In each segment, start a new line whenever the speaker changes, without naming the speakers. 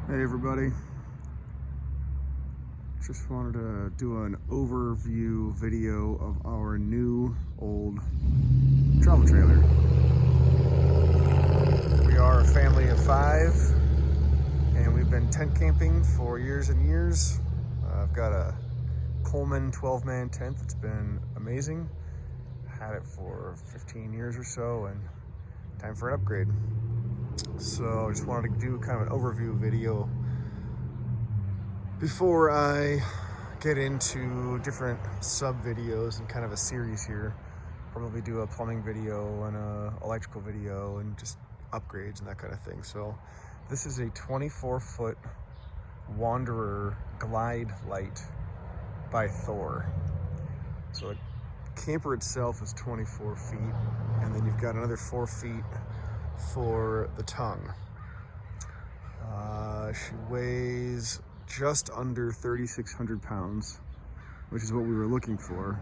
Hey everybody, just wanted to do an overview video of our new old travel trailer. We are a family of 5 and we've been tent camping for years and years. I've got a Coleman 12-man tent that's been amazing. Had it for 15 years or so and time for an upgrade. So I just wanted to do kind of an overview video before I get into different sub videos and kind of a series here. Probably do a plumbing video and a electrical video and just upgrades and that kind of thing. So this is a 24-foot Wanderer Glide Lite by Thor. So the camper itself is 24 feet, and then you've got another 4 feet for the tongue. She weighs just under 3,600 pounds, which is what we were looking for.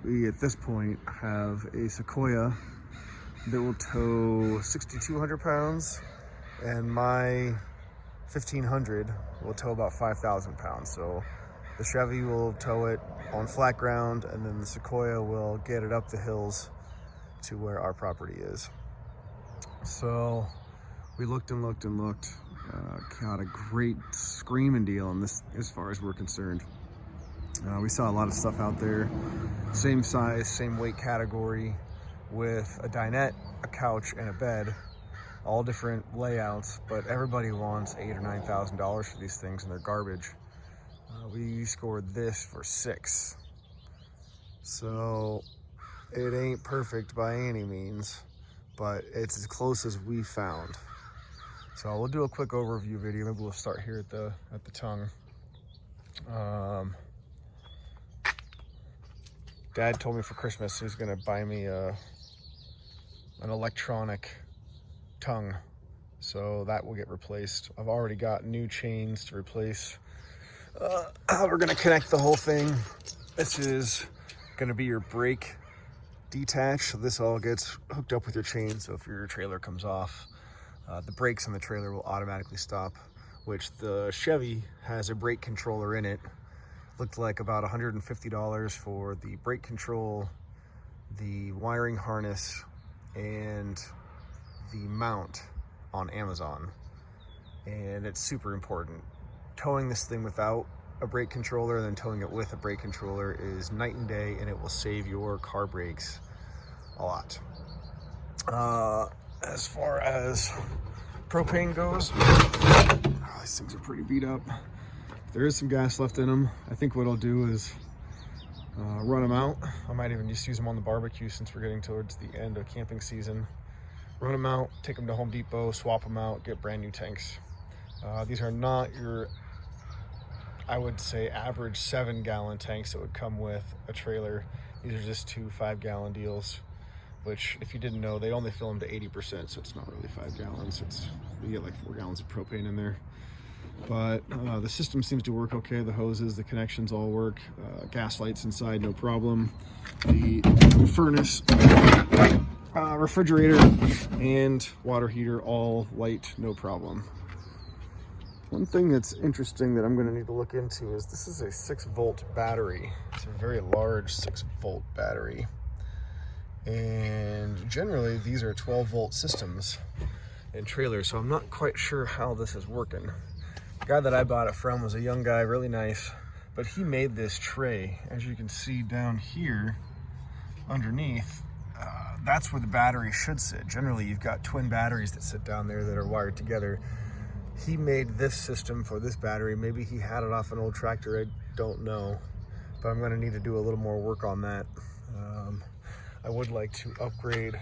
We at this point have a Sequoia that will tow 6,200 pounds, and my 1,500 will tow about 5,000 pounds. So the Chevy will tow it on flat ground, and then the Sequoia will get it up the hills to where our property is. So we looked and looked and looked, got a great screaming deal on this as far as we're concerned. We saw a lot of stuff out there, same size, same weight category, with a dinette, a couch, and a bed, all different layouts, but everybody wants $8,000 or $9,000 for these things, and they're garbage. We scored this for 6. So it ain't perfect by any means, but it's as close as we found. So we'll do a quick overview video. Maybe we'll start here at the tongue. Dad told me for Christmas he's gonna buy me an electronic tongue, so that will get replaced. I've already got new chains to replace. We're gonna connect the whole thing. This is gonna be your brake detach, so this all gets hooked up with your chain, so if your trailer comes off, the brakes on the trailer will automatically stop, which the Chevy has a brake controller in it. Looked like about $150 for the brake control, the wiring harness, and the mount on Amazon. And it's super important. Towing this thing without a brake controller and then towing it with a brake controller is night and day, and it will save your car brakes a lot. As far as propane goes, these things are pretty beat up. There is some gas left in them. I think what I'll do is run them out. I might even just use them on the barbecue since we're getting towards the end of camping season. Run them out, take them to Home Depot, swap them out, get brand new tanks. These are not your, I would say, average 7-gallon tanks that would come with a trailer. These are just 2 5-gallon deals, which, if you didn't know, they only fill them to 80%, so it's not really 5 gallons. You get like 4 gallons of propane in there. But the system seems to work okay. The hoses, the connections all work. Gas lights inside, no problem. The furnace, refrigerator, and water heater, all light, no problem. One thing that's interesting that I'm going to need to look into is this is a 6-volt battery. It's a very large 6-volt battery. And generally these are 12-volt systems in trailers, so I'm not quite sure how this is working. The guy that I bought it from was a young guy, really nice, but he made this tray. As you can see down here underneath, that's where the battery should sit. Generally, you've got twin batteries that sit down there that are wired together. He made this system for this battery. Maybe he had it off an old tractor, I don't know, but I'm gonna need to do a little more work on that. I would like to upgrade,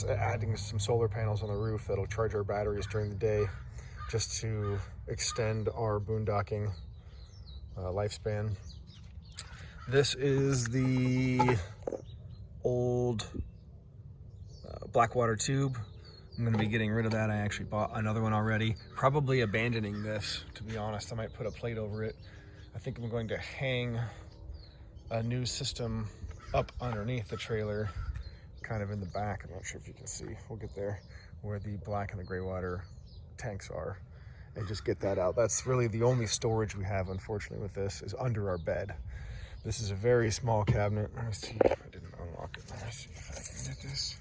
adding some solar panels on the roof that'll charge our batteries during the day, just to extend our boondocking lifespan. This is the old Blackwater tube. I'm going to be getting rid of that. I actually bought another one already. Probably abandoning this, to be honest. I might put a plate over it. I think I'm going to hang a new system up underneath the trailer kind of in the back. I'm not sure if you can see. We'll get there, where the black and the gray water tanks are, and just get that out. That's really the only storage we have, unfortunately, with this, is under our bed. This is a very small cabinet. Let me see if I didn't unlock it. Let me see if I can get this.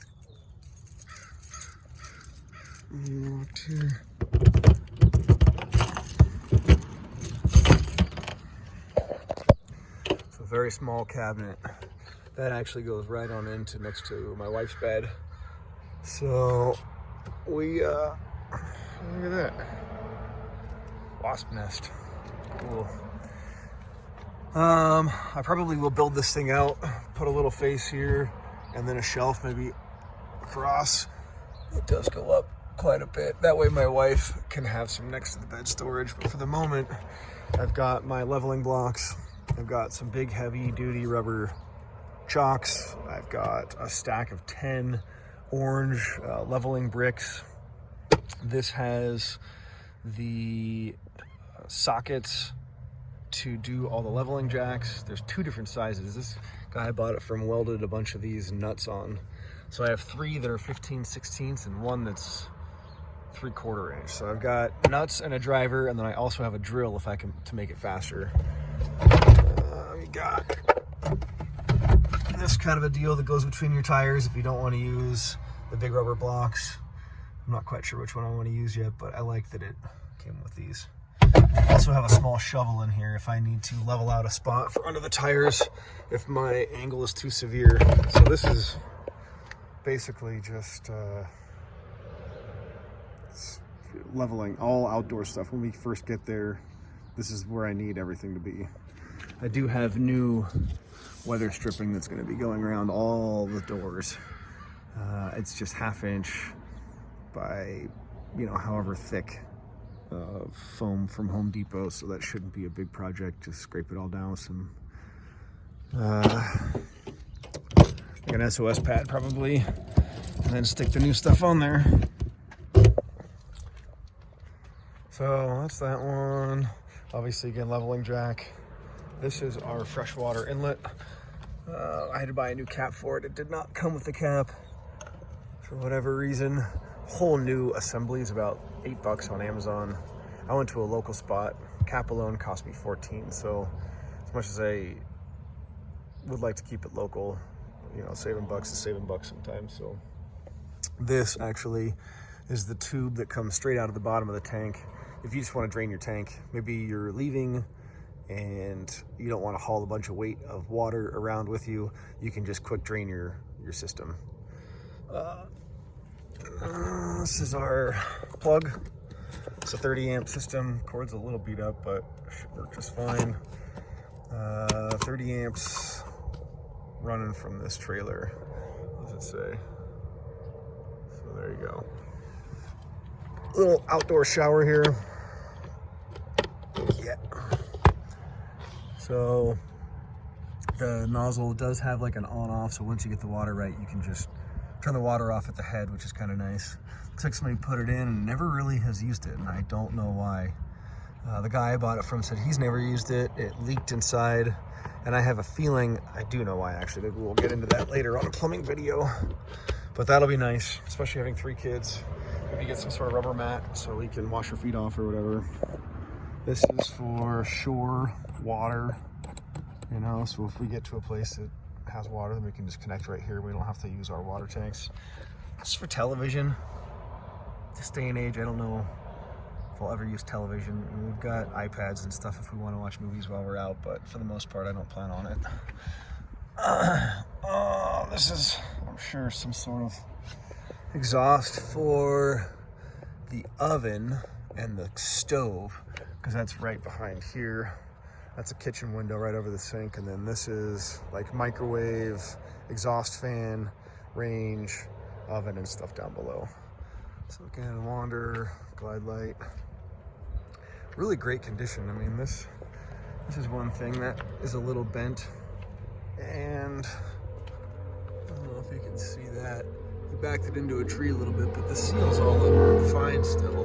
Unlocked here. It's a very small cabinet. That actually goes right on into next to my wife's bed. So we, look at that. Wasp nest. Cool. I probably will build this thing out, put a little face here, and then a shelf maybe across. It does go up quite a bit. That way my wife can have some next to the bed storage. But for the moment, I've got my leveling blocks. I've got some big heavy duty rubber chocks. I've got a stack of 10 orange leveling bricks. This has the sockets to do all the leveling jacks. There's 2 different sizes. This guy bought it from, welded a bunch of these nuts on. So I have 3 that are 15/16 and 1 that's 3/4 inch. So I've got nuts and a driver, and then I also have a drill if I can, to make it faster. We got this kind of a deal that goes between your tires if you don't want to use the big rubber blocks. I'm not quite sure which one I want to use yet, but I like that it came with these. I also have a small shovel in here if I need to level out a spot for under the tires if my angle is too severe. So this is basically just leveling, all outdoor stuff. When we first get there, this is where I need everything to be. I do have new weather stripping that's going to be going around all the doors. It's just 1/2 inch by, however thick foam from Home Depot, so that shouldn't be a big project. Just scrape it all down with some like an SOS pad probably, and then stick the new stuff on there. So that's that one. Obviously, again, leveling jack. This is our freshwater inlet. I had to buy a new cap for it. It did not come with the cap for whatever reason. Whole new assembly is about $8 on Amazon. I went to a local spot. Cap alone cost me 14. So as much as I would like to keep it local, saving bucks is saving bucks sometimes. So this actually is the tube that comes straight out of the bottom of the tank. If you just want to drain your tank, maybe you're leaving and you don't want to haul a bunch of weight of water around with you, you can just quick drain your system. This is our plug. It's a 30 amp system. Cord's a little beat up, but it should work just fine. 30 amps running from this trailer. What does it say? So there you go. Little outdoor shower here. Yeah. So the nozzle does have like an on-off, so once you get the water right, you can just turn the water off at the head, which is kind of nice. Looks like somebody put it in and never really has used it, and I don't know why. The guy I bought it from said he's never used it. It leaked inside, and I have a feeling, I do know why actually. Maybe we'll get into that later on a plumbing video, but that'll be nice, especially having 3 kids. Maybe get some sort of rubber mat so we can wash our feet off or whatever. This is for shore water, so if we get to a place that has water, then we can just connect right here. We don't have to use our water tanks. This is for television. This day and age, I don't know if I'll ever use television. We've got iPads and stuff if we want to watch movies while we're out, but for the most part, I don't plan on it. This is, I'm sure, some sort of exhaust for the oven and the stove, because that's right behind here. That's a kitchen window right over the sink, and then this is like microwave, exhaust fan, range, oven, and stuff down below. So again, Wander, Glide Lite, really great condition. I mean, this is one thing that is a little bent, and I don't know if you can see that. We backed it into a tree a little bit, but the seal's all fine still.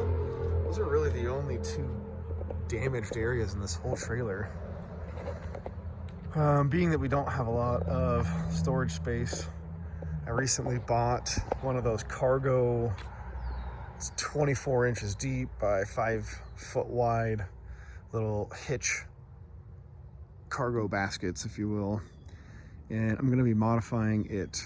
Those are really the only 2 damaged areas in this whole trailer. Being that we don't have a lot of storage space, I recently bought one of those cargo, it's 24 inches deep by 5 foot wide, little hitch cargo baskets, if you will. And I'm gonna be modifying it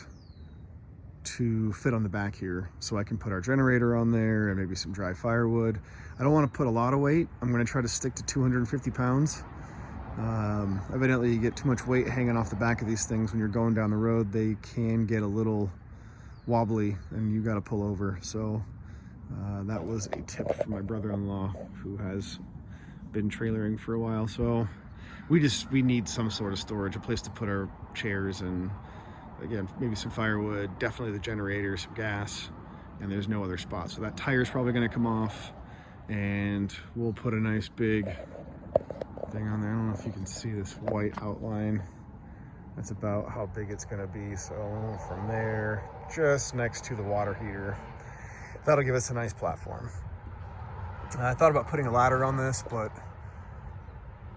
to fit on the back here so I can put our generator on there and maybe some dry firewood. I don't want to put a lot of weight. I'm going to try to stick to 250 pounds. Evidently you get too much weight hanging off the back of these things when you're going down the road. They can get a little wobbly and you got to pull over. So that was a tip from my brother-in-law who has been trailering for a while. So we need some sort of storage, a place to put our chairs and, again, maybe some firewood, definitely the generator, some gas, and there's no other spot. So that tire's probably gonna come off and we'll put a nice big thing on there. I don't know if you can see this white outline. That's about how big it's gonna be. So from there, just next to the water heater, that'll give us a nice platform. I thought about putting a ladder on this, but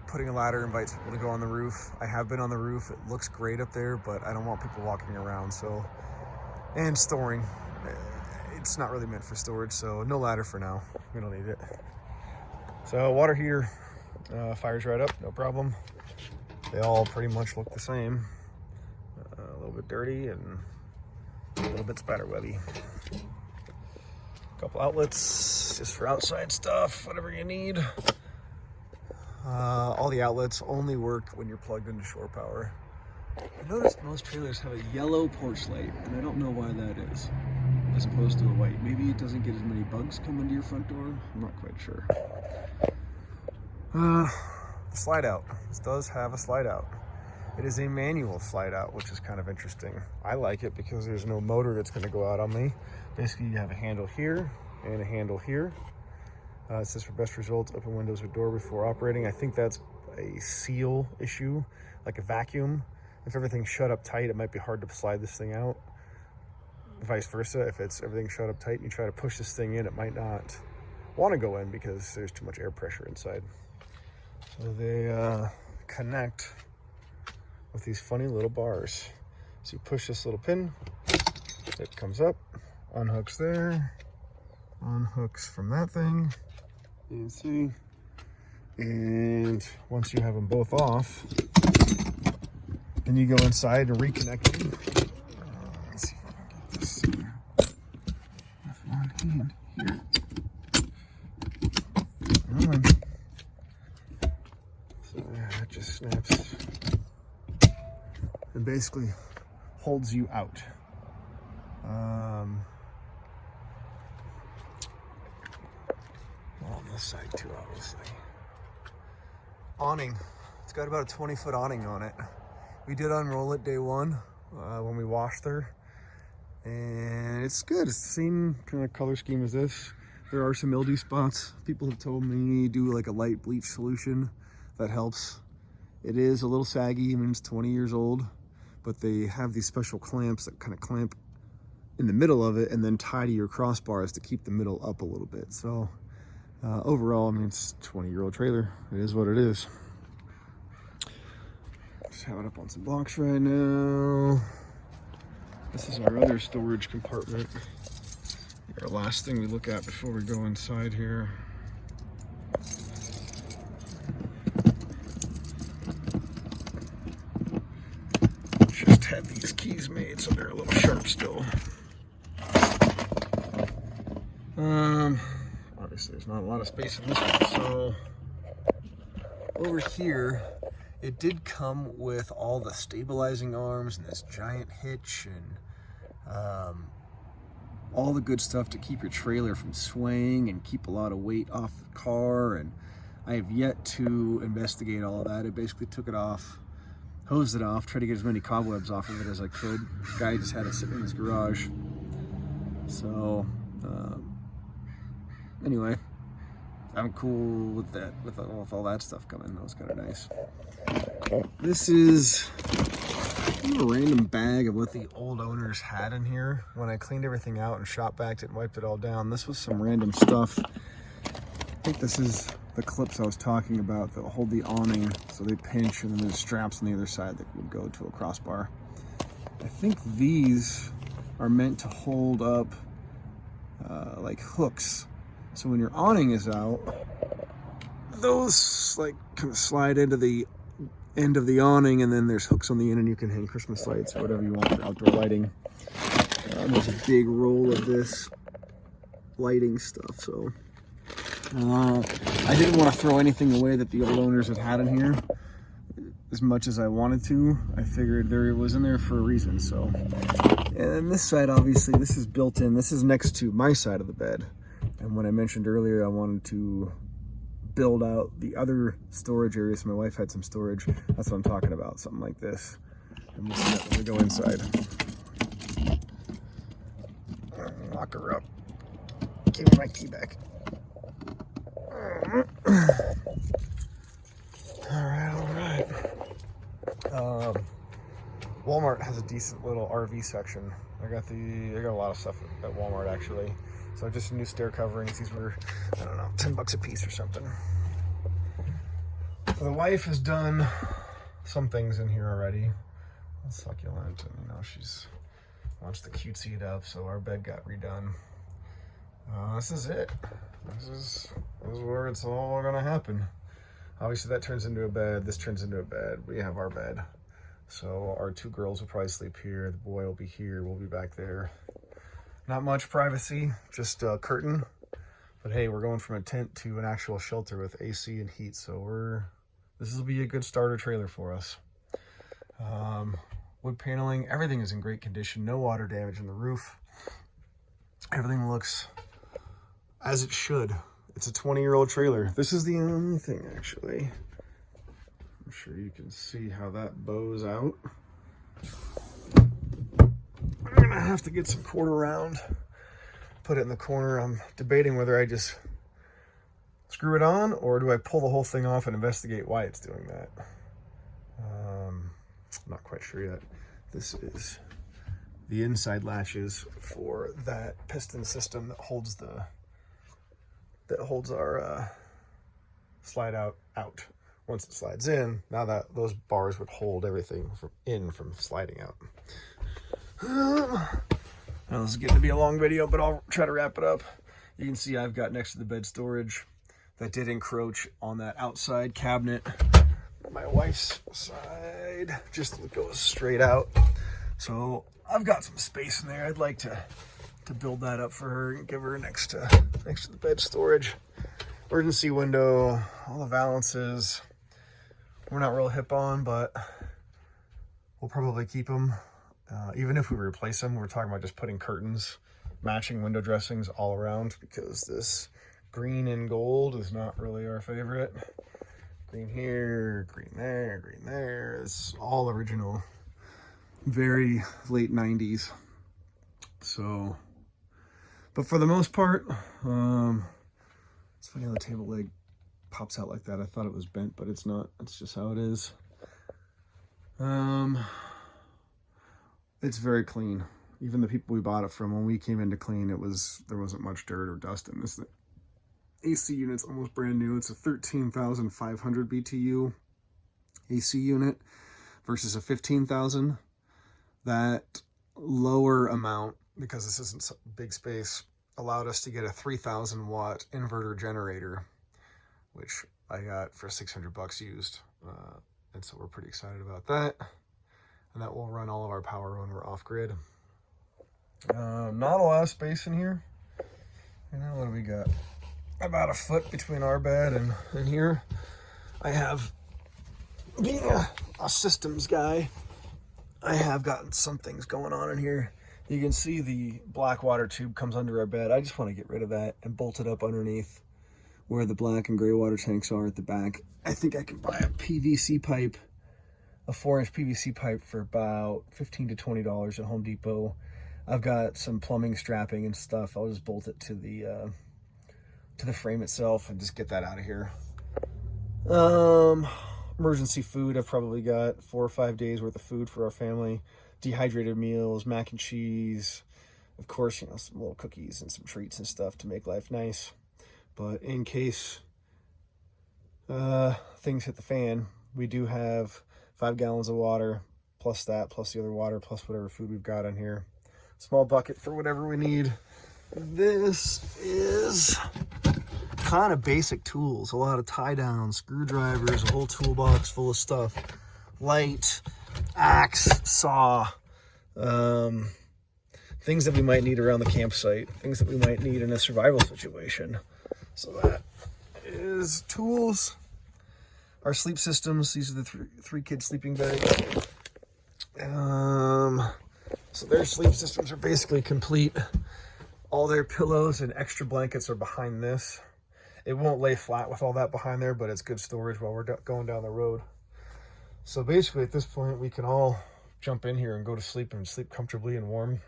putting a ladder invites people to go on the roof. I have been on the roof. It looks great up there, but I don't want people walking around. So, and storing. It's not really meant for storage, so no ladder for now. We don't need it. So water heater fires right up, no problem. They all pretty much look the same. A little bit dirty and a little bit spider webby. Couple outlets just for outside stuff, whatever you need. All the outlets only work when you're plugged into shore power. I noticed most trailers have a yellow porch light, and I don't know why that is, as opposed to a white. Maybe it doesn't get as many bugs coming to your front door. I'm not quite sure. Slide out. This does have a slide out. It is a manual slide out, which is kind of interesting. I like it because there's no motor that's going to go out on me. Basically, you have a handle here and a handle here. It says for best results, open windows or door before operating. I think that's a seal issue, like a vacuum. If everything's shut up tight, it might be hard to slide this thing out. Vice versa, if it's everything shut up tight and you try to push this thing in, it might not want to go in because there's too much air pressure inside. So they connect with these funny little bars. So you push this little pin, it comes up, unhooks there, unhooks from that thing. You can see, and once you have them both off, then you go inside and reconnect them. Let's see if I can get this with one hand here. So yeah, it just snaps and basically holds you out. On this side too, obviously. Awning. It's got about a 20-foot awning on it. We did unroll it day one when we washed her, and it's good. It's the same kind of color scheme as this. There are some mildew spots. People have told me do like a light bleach solution. That helps. It is a little saggy. I mean, it's 20 years old, but they have these special clamps that kind of clamp in the middle of it and then tie to your crossbars to keep the middle up a little bit. So overall, I mean, it's a 20-year-old trailer. It is what it is. Just have it up on some blocks right now. This is our other storage compartment. Our last thing we look at before we go inside here. Just had these keys made, so they're a little sharp still. Obviously there's not a lot of space in this one, so over here it did come with all the stabilizing arms and this giant hitch and all the good stuff to keep your trailer from swaying and keep a lot of weight off the car. And I have yet to investigate all of that. It basically took it off, hosed it off, tried to get as many cobwebs off of it as I could. The guy just had it sitting in his garage. So anyway, I'm cool with that, with all that stuff coming. That was kind of nice. This is a random bag of what the old owners had in here. When I cleaned everything out and shop vacked it and wiped it all down, this was some random stuff. I think this is the clips I was talking about that hold the awning so they pinch, and then there's straps on the other side that would go to a crossbar. I think these are meant to hold up like hooks. So when your awning is out, those like kind of slide into the end of the awning, and then there's hooks on the end, and you can hang Christmas lights or whatever you want for outdoor lighting. There's a big roll of this lighting stuff, so I didn't want to throw anything away that the old owners had in here as much as I wanted to. I figured it was in there for a reason. So, and this side, obviously, this is built in. This is next to my side of the bed, and when I mentioned earlier I wanted to build out the other storage area so my wife had some storage, that's what I'm talking about, something like this. And we'll see that when we go inside. Lock her up. Give me my key back. All right. Walmart has a decent little RV section. I got a lot of stuff at Walmart actually. So just new stair coverings. These were, I don't know, $10 a piece or something. The wife has done some things in here already. Succulent, and she's wants to cutesy it up. So our bed got redone. This is it. This is where it's all gonna happen. Obviously that turns into a bed, this turns into a bed. We have our bed. So our two girls will probably sleep here, the boy will be here, we'll be back there. Not much privacy, just a curtain. But hey, we're going from a tent to an actual shelter with AC and heat, so this will be a good starter trailer for us. Wood paneling, everything is in great condition, no water damage in the roof. Everything looks as it should. It's a 20-year-old trailer. This is the only thing, actually. I'm sure you can see how that bows out. I'm gonna have to get some quarter round, put it in the corner. I'm debating whether I just screw it on or do I pull the whole thing off and investigate why it's doing that. I'm not quite sure yet. This is the inside latches for that piston system that holds our slide out. Once it slides in, now that those bars would hold everything from sliding out. Now this is getting to be a long video, but I'll try to wrap it up. You can see I've got next to the bed storage that did encroach on that outside cabinet. My wife's side just goes straight out. So I've got some space in there. I'd like to build that up for her and give her next to the bed storage. Emergency window, all the valances. We're not real hip on, but we'll probably keep them. Even if we replace them, we're talking about just putting curtains, matching window dressings all around, because this green and gold is not really our favorite. Green here, green there, green there. It's all original, very late 90s. So, but for the most part, it's funny how the table leg pops out like that. I thought it was bent, but it's not. It's just how it is. It's very clean. Even the people we bought it from, when we came in to clean, there wasn't much dirt or dust in this. The AC unit's almost brand new. It's a 13,500 BTU AC unit versus a 15,000. That lower amount, because this isn't big space, allowed us to get a 3,000 watt inverter generator, which I got for $600 used. And so we're pretty excited about that. And that will run all of our power when we're off grid. Not a lot of space in here. And now what do we got? About a foot between our bed and here. I have, being a systems guy, I have gotten some things going on in here. You can see the black water tube comes under our bed. I just want to get rid of that and bolt it up underneath where the black and gray water tanks are at the back. I think I can buy a PVC pipe, a 4-inch PVC pipe for about $15 to $20 at Home Depot. I've got some plumbing strapping and stuff. I'll just bolt it to the frame itself and just get that out of here. Emergency food. I've probably got 4 or 5 days worth of food for our family. Dehydrated meals, mac and cheese, of course, some little cookies and some treats and stuff to make life nice. But in case things hit the fan, we do have 5 gallons of water, plus that, plus the other water, plus whatever food we've got on here. small bucket for whatever we need. This is kind of basic tools, a lot of tie downs, screwdrivers, a whole toolbox full of stuff. Light, axe, saw, things that we might need around the campsite, things that we might need in a survival situation. So that is tools. Our sleep systems, these are the three kids sleeping bags. So their sleep systems are basically complete. All their pillows and extra blankets are behind this. It won't lay flat with all that behind there, but it's good storage while we're going down the road. So basically at this point, we can all jump in here and go to sleep and sleep comfortably and warm.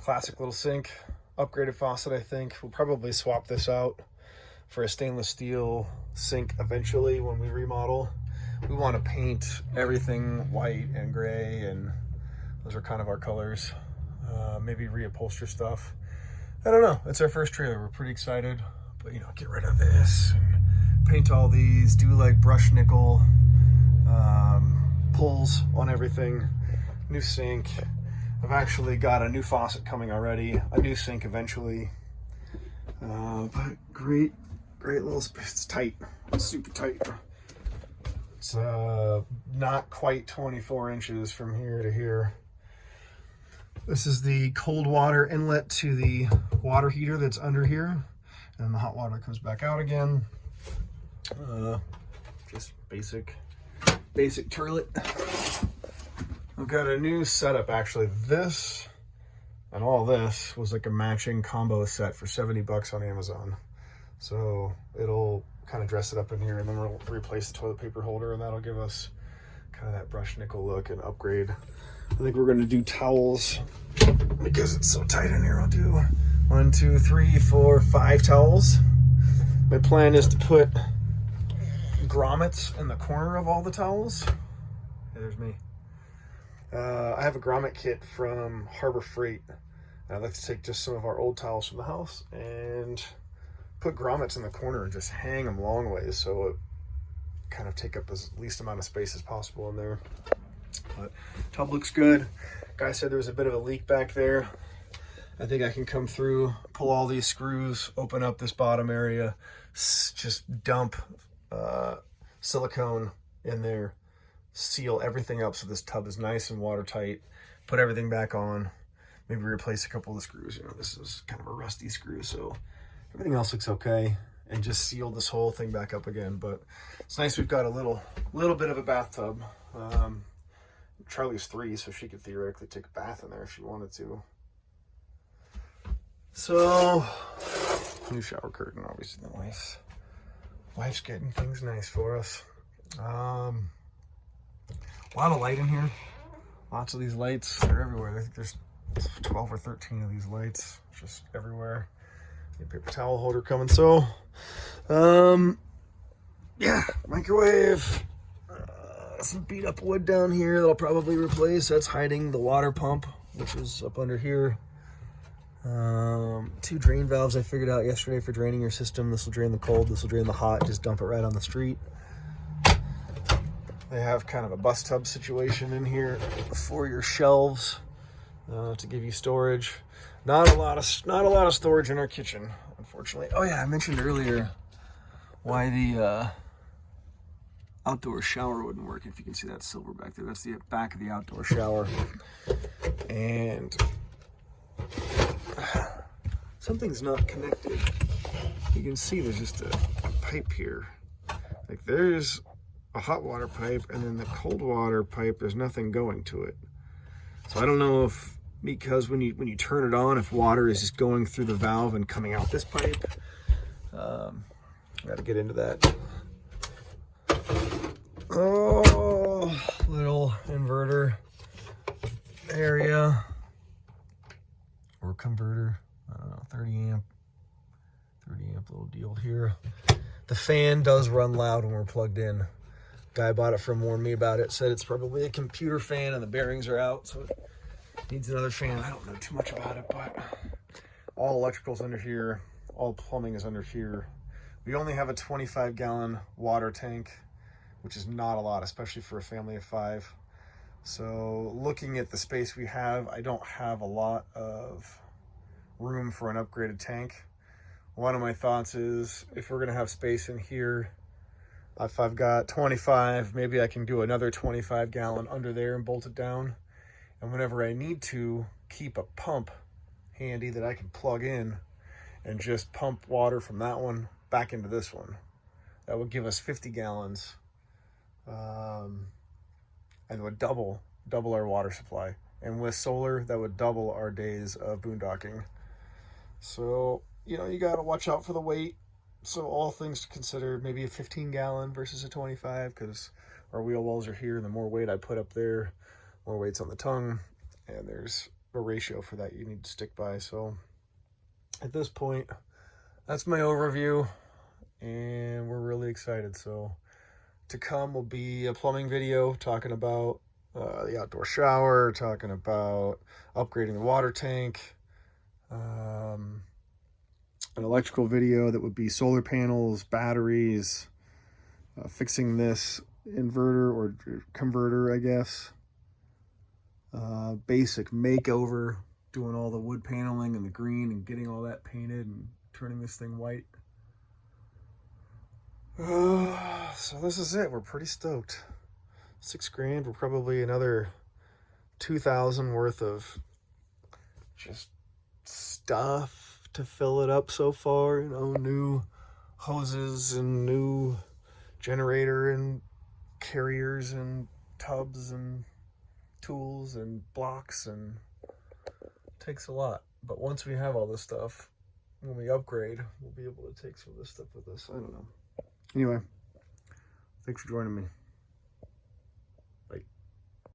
Classic little sink, upgraded faucet, I think. We'll probably swap this out for a stainless steel sink eventually when we remodel. We want to paint everything white and gray, and those are kind of our colors. Maybe reupholster stuff. I don't know. It's our first trailer. We're pretty excited. But, you know, get rid of this and paint all these. Do like brush nickel pulls on everything. New sink. I've actually got a new faucet coming already. A new sink eventually. But great little space. It's tight. It's super tight. It's not quite 24 inches from here to here. This is the cold water inlet to the water heater that's under here. And the hot water comes back out again. Just basic toilet. I've got a new setup actually. This and all this was like a matching combo set for 70 bucks on Amazon. So it'll kind of dress it up in here, and then we'll replace the toilet paper holder, and that'll give us kind of that brushed nickel look and upgrade. I think we're going to do towels because it's so tight in here. I'll do 1, 2, 3, 4, 5 towels. My plan is to put grommets in the corner of all the towels. Hey, there's me. I have a grommet kit from Harbor Freight. I'd like to take just some of our old towels from the house and put grommets in the corner and just hang them long ways so it kind of take up as least amount of space as possible in there. But tub looks good. Guy said there was a bit of a leak back there. I think I can come through, pull all these screws, open up this bottom area, just dump silicone in there, seal everything up so this tub is nice and watertight, put everything back on, maybe replace a couple of the screws. You know, this is kind of a rusty screw, so everything else looks okay, and just seal this whole thing back up again. But it's nice we've got a little bit of a bathtub. Charlie's 3, so she could theoretically take a bath in there if she wanted to. So, new shower curtain, obviously the wife's getting things nice for us. A lot of light in here. Lots of these lights, they're everywhere. I think there's 12 or 13 of these lights just everywhere. A paper towel holder coming. So, yeah, microwave. Some beat up wood down here that I'll probably replace. That's hiding the water pump, which is up under here. 2 drain valves I figured out yesterday for draining your system. This will drain the cold, this will drain the hot. Just dump it right on the street. They have kind of a bus tub situation in here for your shelves to give you storage. Not a lot of storage in our kitchen, unfortunately. Oh yeah, I mentioned earlier why the outdoor shower wouldn't work. If you can see that silver back there, that's the back of the outdoor shower. And something's not connected. You can see there's just a pipe here. Like there's a hot water pipe, and then the cold water pipe, there's nothing going to it. So I don't know if, because when you turn it on, if water is just going through the valve and coming out this pipe. Got to get into that. Oh, little inverter area or converter. I don't know, 30 amp little deal here. The fan does run loud when we're plugged in. Guy bought it from warned me about it. Said it's probably a computer fan and the bearings are out, so it needs another fan. I don't know too much about it, but all electrical's under here. All plumbing is under here. We only have a 25-gallon water tank, which is not a lot, especially for a family of 5. So looking at the space we have, I don't have a lot of room for an upgraded tank. One of my thoughts is if we're gonna have space in here, if I've got 25, maybe I can do another 25 gallon under there and bolt it down. And whenever I need to, keep a pump handy that I can plug in and just pump water from that one back into this one. That would give us 50 gallons and would double our water supply. And with solar, that would double our days of boondocking. So, you know, you gotta watch out for the weight. So all things to consider, maybe a 15 gallon versus a 25, because our wheel wells are here, and the more weight I put up there, more weight's on the tongue, and there's a ratio for that you need to stick by. So at this point, that's my overview, and we're really excited. So to come will be a plumbing video talking about the outdoor shower, talking about upgrading the water tank, an electrical video that would be solar panels, batteries, fixing this inverter or converter, I guess, basic makeover, doing all the wood paneling and the green and getting all that painted and turning this thing white. So this is it. We're pretty stoked. $6,000. We're probably another 2,000 worth of just stuff to fill it up so far. You know, new hoses and new generator and carriers and tubs and tools and blocks, and it takes a lot. But once we have all this stuff, when we upgrade, we'll be able to take some of this stuff with us. I don't know. Anyway, thanks for joining me.